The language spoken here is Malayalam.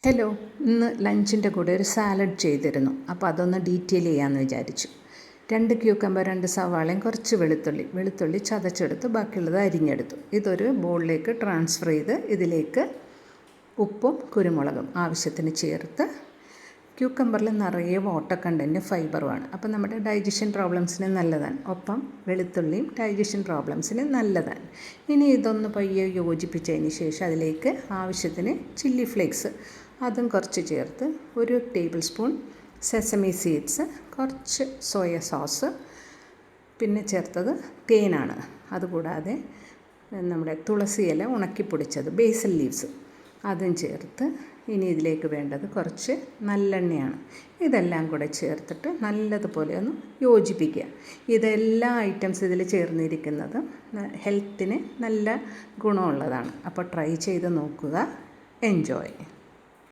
ഹലോ, ഇന്ന് ലഞ്ചിൻ്റെ കൂടെ ഒരു സാലഡ് ചെയ്തിരുന്നു. അപ്പോൾ അതൊന്ന് ഡീറ്റെയിൽ ചെയ്യാമെന്ന് വിചാരിച്ചു. 2 ക്യൂക്കമ്പർ, 2 സവാളയും കുറച്ച് വെളുത്തുള്ളി ചതച്ചെടുത്ത് ബാക്കിയുള്ളത് അരിഞ്ഞെടുത്തു. ഇതൊരു ബോളിലേക്ക് ട്രാൻസ്ഫർ ചെയ്ത് ഇതിലേക്ക് ഉപ്പും കുരുമുളകും ആവശ്യത്തിന് ചേർത്ത്. ക്യൂക്കമ്പറിൽ നിറയെ വാട്ടർ കണ്ടൻറ്റ് ഫൈബറുമാണ്. അപ്പോൾ നമ്മുടെ ഡൈജഷൻ പ്രോബ്ലംസിന് നല്ലതാണ്. ഒപ്പം വെളുത്തുള്ളിയും ഡൈജഷൻ പ്രോബ്ലംസിന് നല്ലതാണ്. ഇനി ഇതൊന്ന് പയ്യെ യോജിപ്പിച്ചതിന് ശേഷം അതിലേക്ക് ആവശ്യത്തിന് ചില്ലി ഫ്ലേക്സ് അതും കുറച്ച് ചേർത്ത് 1 ടേബിൾ സ്പൂൺ സെസമി സീഡ്സ്, കുറച്ച് സോയ സോസ്, പിന്നെ ചേർത്തത് തേനാണ്. അതുകൂടാതെ നമ്മുടെ തുളസി ഇല ഉണക്കിപ്പൊടിച്ചത്, ബേസിൽ ലീവ്സ്, അതും ചേർത്ത്. ഇനി ഇതിലേക്ക് വേണ്ടത് കുറച്ച് നല്ലെണ്ണയാണ്. ഇതെല്ലാം കൂടെ ചേർത്തിട്ട് നല്ലതുപോലെ ഒന്ന് യോജിപ്പിക്കുക. ഇതെല്ലാ ഐറ്റംസ് ഇതിൽ ചേർന്നിരിക്കുന്നത് ഹെൽത്തിന് നല്ല ഗുണമുള്ളതാണ്. അപ്പോൾ ട്രൈ ചെയ്ത് നോക്കുക. എൻജോയ്.